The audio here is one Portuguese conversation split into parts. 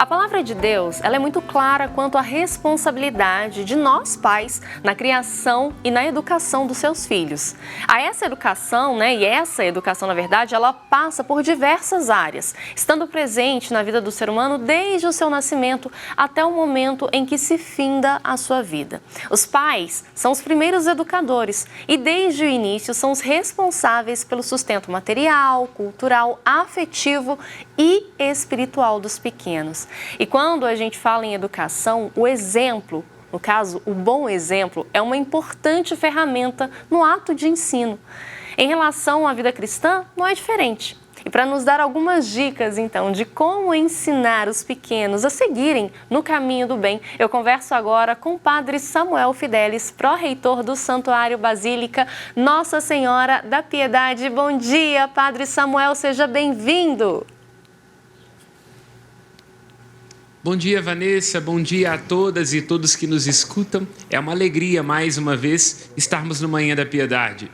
A palavra de Deus, ela é muito clara quanto à responsabilidade de nós pais na criação e na educação dos seus filhos. Essa educação, e essa educação, na verdade, ela passa por diversas áreas, estando presente na vida do ser humano desde o seu nascimento até o momento em que se finda a sua vida. Os pais são os primeiros educadores e desde o início são os responsáveis pelo sustento material, cultural, afetivo e espiritual dos pequenos. E quando a gente fala em educação, o exemplo, no caso, o bom exemplo, é uma importante ferramenta no ato de ensino. Em relação à vida cristã, não é diferente. E para nos dar algumas dicas, então, de como ensinar os pequenos a seguirem no caminho do bem, eu converso agora com o Padre Samuel Fidelis, pró-reitor do Santuário Basílica Nossa Senhora da Piedade. Bom dia, Padre Samuel, seja bem-vindo! Bom dia, Vanessa, bom dia a todas e todos que nos escutam. É uma alegria, mais uma vez, estarmos no Manhã da Piedade.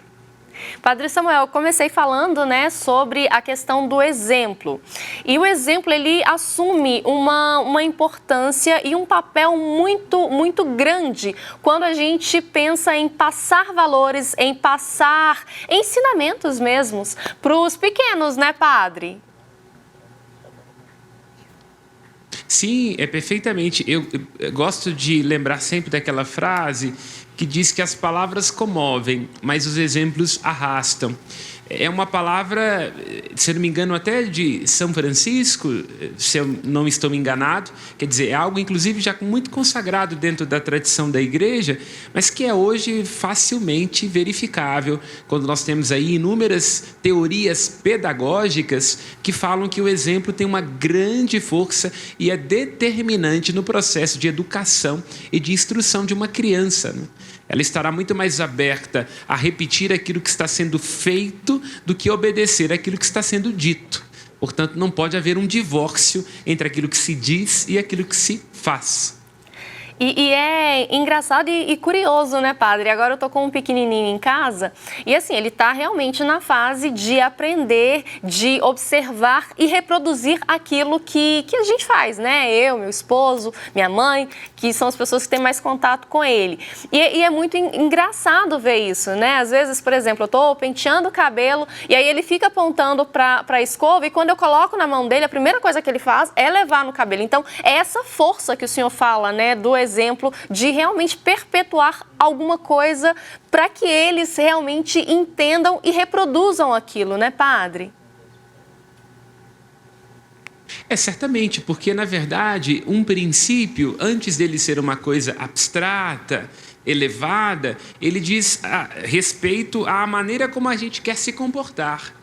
Padre Samuel, eu comecei falando, sobre a questão do exemplo. E o exemplo, ele assume uma importância e um papel muito grande quando a gente pensa em passar valores, em passar ensinamentos mesmos para os pequenos, Padre? Sim, perfeitamente. Eu gosto de lembrar sempre daquela frase que diz que as palavras comovem, mas os exemplos arrastam. É uma palavra, se eu não me engano, até de São Francisco, se eu não estou enganado, quer dizer, é algo inclusive já muito consagrado dentro da tradição da igreja, mas que é hoje facilmente verificável, quando nós temos aí inúmeras teorias pedagógicas que falam que o exemplo tem uma grande força e é determinante no processo de educação e de instrução de uma criança, Ela estará muito mais aberta a repetir aquilo que está sendo feito do que obedecer aquilo que está sendo dito. Portanto, não pode haver um divórcio entre aquilo que se diz e aquilo que se faz. E é engraçado e curioso, Padre? Agora eu tô com um pequenininho em casa e assim, ele tá realmente na fase de aprender, de observar e reproduzir aquilo que a gente faz, Eu, meu esposo, minha mãe, que são as pessoas que têm mais contato com ele. E é muito engraçado ver isso, Às vezes, por exemplo, eu tô penteando o cabelo e aí ele fica apontando para a escova e quando eu coloco na mão dele, a primeira coisa que ele faz é levar no cabelo. Então, é essa força que o senhor fala, do exemplo de realmente perpetuar alguma coisa para que eles realmente entendam e reproduzam aquilo, Padre? Certamente, porque na verdade um princípio, antes dele ser uma coisa abstrata, elevada, ele diz respeito à maneira como a gente quer se comportar.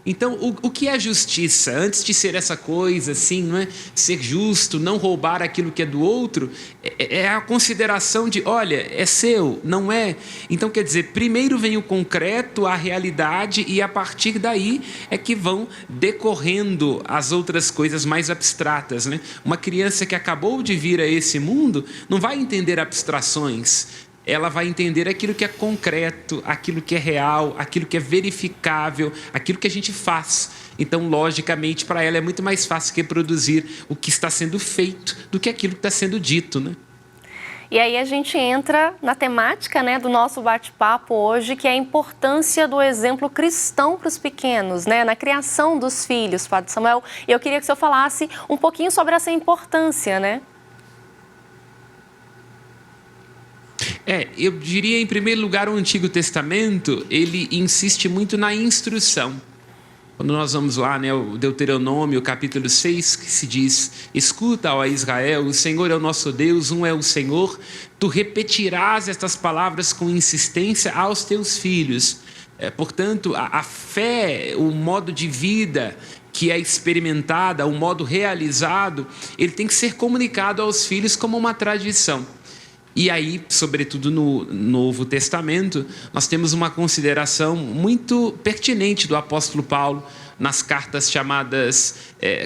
Então, o que é justiça? Antes de ser essa coisa assim, ser justo, não roubar aquilo que é do outro, é a consideração de, olha, é seu, não é? Então, quer dizer, primeiro vem o concreto, a realidade, e a partir daí é que vão decorrendo as outras coisas mais abstratas, Uma criança que acabou de vir a esse mundo não vai entender abstrações. Ela vai entender aquilo que é concreto, aquilo que é real, aquilo que é verificável, aquilo que a gente faz. Então, logicamente, para ela é muito mais fácil reproduzir o que está sendo feito do que aquilo que está sendo dito, E aí a gente entra na temática, do nosso bate-papo hoje, que é a importância do exemplo cristão para os pequenos, na criação dos filhos, Padre Samuel. E eu queria que o senhor falasse um pouquinho sobre essa importância, Eu diria, em primeiro lugar, o Antigo Testamento, ele insiste muito na instrução. Quando nós vamos lá, o Deuteronômio, capítulo 6, que se diz: escuta, ó Israel, o Senhor é o nosso Deus, um é o Senhor, tu repetirás estas palavras com insistência aos teus filhos. Portanto, a fé, o modo de vida que é experimentada, o modo realizado, ele tem que ser comunicado aos filhos como uma tradição. E aí, sobretudo no Novo Testamento, nós temos uma consideração muito pertinente do apóstolo Paulo nas cartas chamadas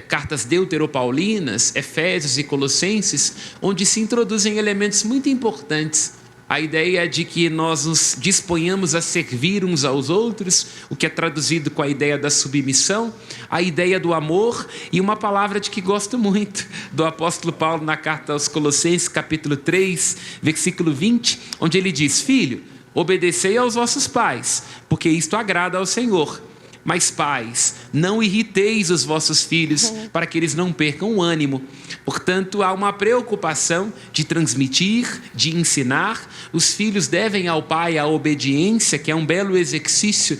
cartas deuteropaulinas, Efésios e Colossenses, onde se introduzem elementos muito importantes a ideia de que nós nos disponhamos a servir uns aos outros, o que é traduzido com a ideia da submissão, a ideia do amor e uma palavra de que gosto muito, do apóstolo Paulo na carta aos Colossenses, capítulo 3, versículo 20, onde ele diz: filho, obedecei aos vossos pais, porque isto agrada ao Senhor. Mas pais, não irriteis os vossos filhos, para que eles não percam o ânimo. Portanto, há uma preocupação de transmitir, de ensinar. Os filhos devem ao pai a obediência, que é um belo exercício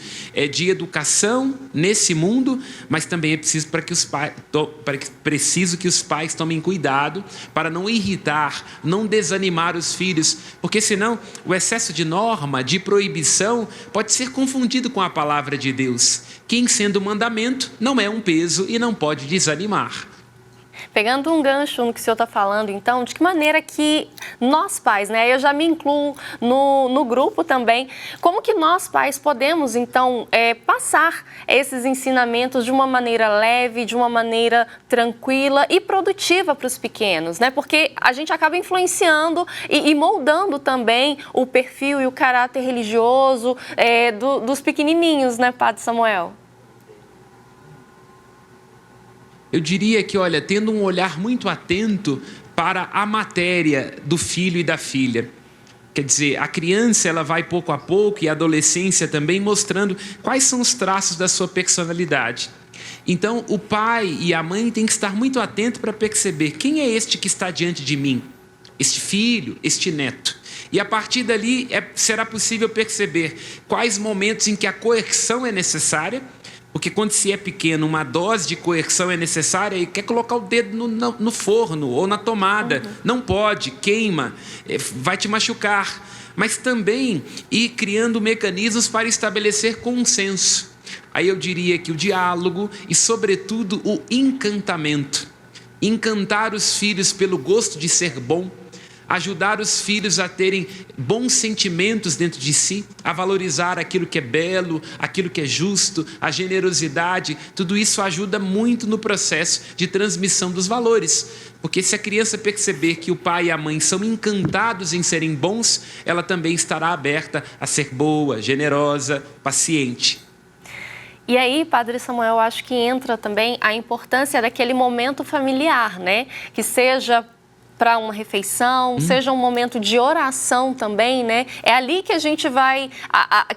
de educação nesse mundo, mas também é preciso que os pais tomem cuidado para não irritar, não desanimar os filhos, porque senão o excesso de norma, de proibição, pode ser confundido com a palavra de Deus, que, em sendo mandamento, não é um peso e não pode desanimar. Pegando um gancho no que o senhor está falando, então, de que maneira que nós pais, né, eu já me incluo no grupo também, como que nós pais podemos, então, passar esses ensinamentos de uma maneira leve, de uma maneira tranquila e produtiva para os pequenos, né? Porque a gente acaba influenciando e moldando também o perfil e o caráter religioso dos pequenininhos, né, Padre Samuel? Eu diria que, olha, tendo um olhar muito atento para a matéria do filho e da filha. Quer dizer, a criança ela vai pouco a pouco, e a adolescência também, mostrando quais são os traços da sua personalidade. Então, o pai e a mãe têm que estar muito atentos para perceber quem é este que está diante de mim, este filho, este neto. E a partir dali será possível perceber quais momentos em que a coerção é necessária, porque quando se é pequeno, uma dose de coerção é necessária e quer colocar o dedo no forno ou na tomada. Não pode, queima, vai te machucar. Mas também ir criando mecanismos para estabelecer consenso. Aí eu diria que o diálogo e, sobretudo, o encantamento. Encantar os filhos pelo gosto de ser bom, ajudar os filhos a terem bons sentimentos dentro de si, a valorizar aquilo que é belo, aquilo que é justo, a generosidade. Tudo isso ajuda muito no processo de transmissão dos valores. Porque se a criança perceber que o pai e a mãe são encantados em serem bons, ela também estará aberta a ser boa, generosa, paciente. E aí, Padre Samuel, eu acho que entra também a importância daquele momento familiar, né? Que seja para uma refeição, seja um momento de oração também, né? É ali que a gente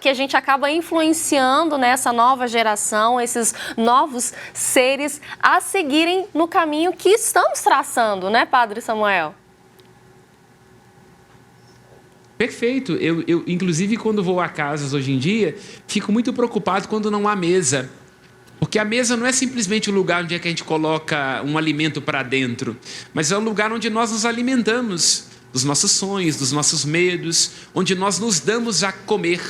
que a gente acaba influenciando nessa nova geração, esses novos seres a seguirem no caminho que estamos traçando, né, Padre Samuel? Perfeito. Eu inclusive, quando vou a casas hoje em dia, fico muito preocupado quando não há mesa. Porque a mesa não é simplesmente o lugar onde é que a gente coloca um alimento para dentro, mas é o lugar onde nós nos alimentamos dos nossos sonhos, dos nossos medos, onde nós nos damos a comer.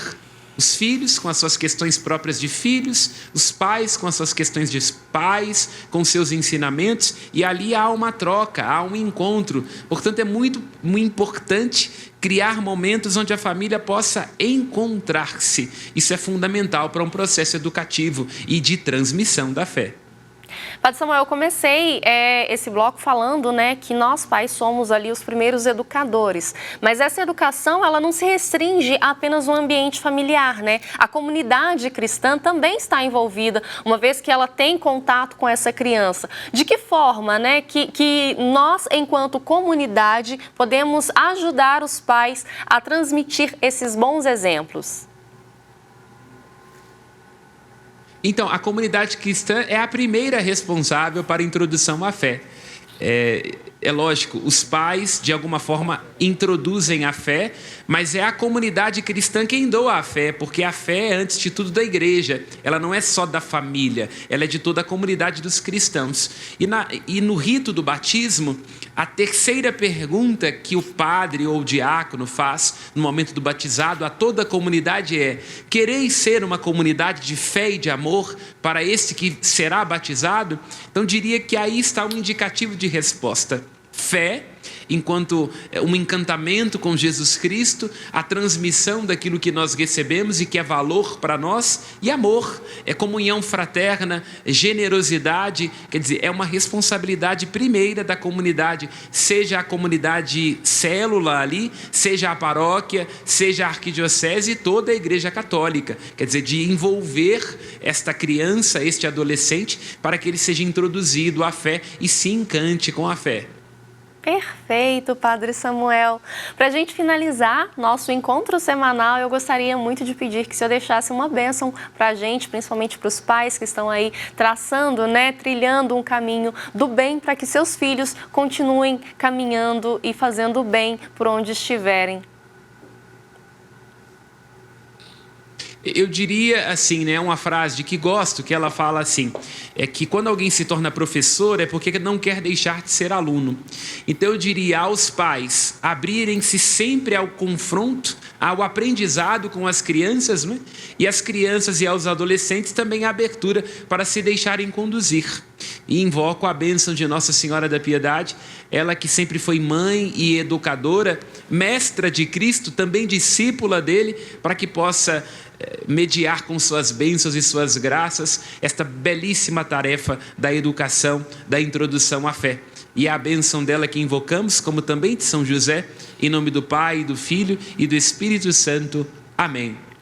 Os filhos com as suas questões próprias de filhos, os pais com as suas questões de pais, com seus ensinamentos, e ali há uma troca, há um encontro. Portanto, é muito importante criar momentos onde a família possa encontrar-se. Isso é fundamental para um processo educativo e de transmissão da fé. Padre Samuel, eu comecei esse bloco falando, né, que nós pais somos ali os primeiros educadores, mas essa educação ela não se restringe a apenas um ambiente familiar, né? A comunidade cristã também está envolvida, uma vez que ela tem contato com essa criança. De que forma, né, que nós, enquanto comunidade, podemos ajudar os pais a transmitir esses bons exemplos? Então, a comunidade cristã é a primeira responsável para a introdução à fé. É lógico, os pais, de alguma forma, introduzem a fé, mas é a comunidade cristã quem doa a fé, porque a fé é, antes de tudo, da igreja. Ela não é só da família, ela é de toda a comunidade dos cristãos. E no rito do batismo, a terceira pergunta que o padre ou o diácono faz no momento do batizado a toda a comunidade é: quereis ser uma comunidade de fé e de amor para este que será batizado? Então diria que aí está um indicativo de resposta. fé, enquanto um encantamento com Jesus Cristo, a transmissão daquilo que nós recebemos e que é valor para nós, e amor, é comunhão fraterna, generosidade, quer dizer, é uma responsabilidade primeira da comunidade, seja a comunidade célula ali, seja a paróquia, seja a arquidiocese e toda a Igreja Católica, quer dizer, de envolver esta criança, este adolescente, para que ele seja introduzido à fé e se encante com a fé. Perfeito, Padre Samuel. Para a gente finalizar nosso encontro semanal, eu gostaria muito de pedir que o senhor deixasse uma bênção para a gente, principalmente para os pais que estão aí traçando, trilhando um caminho do bem para que seus filhos continuem caminhando e fazendo o bem por onde estiverem. Eu diria assim, uma frase de que gosto, que ela fala assim, é que quando alguém se torna professor é porque não quer deixar de ser aluno. Então eu diria aos pais abrirem-se sempre ao confronto, ao aprendizado com as crianças, e as crianças e aos adolescentes também a abertura para se deixarem conduzir. E invoco a bênção de Nossa Senhora da Piedade, ela que sempre foi mãe e educadora, mestra de Cristo, também discípula dele, para que possa mediar com suas bênçãos e suas graças esta belíssima tarefa da educação, da introdução à fé. E a bênção dela que invocamos, como também de São José, em nome do Pai, do Filho e do Espírito Santo. Amém.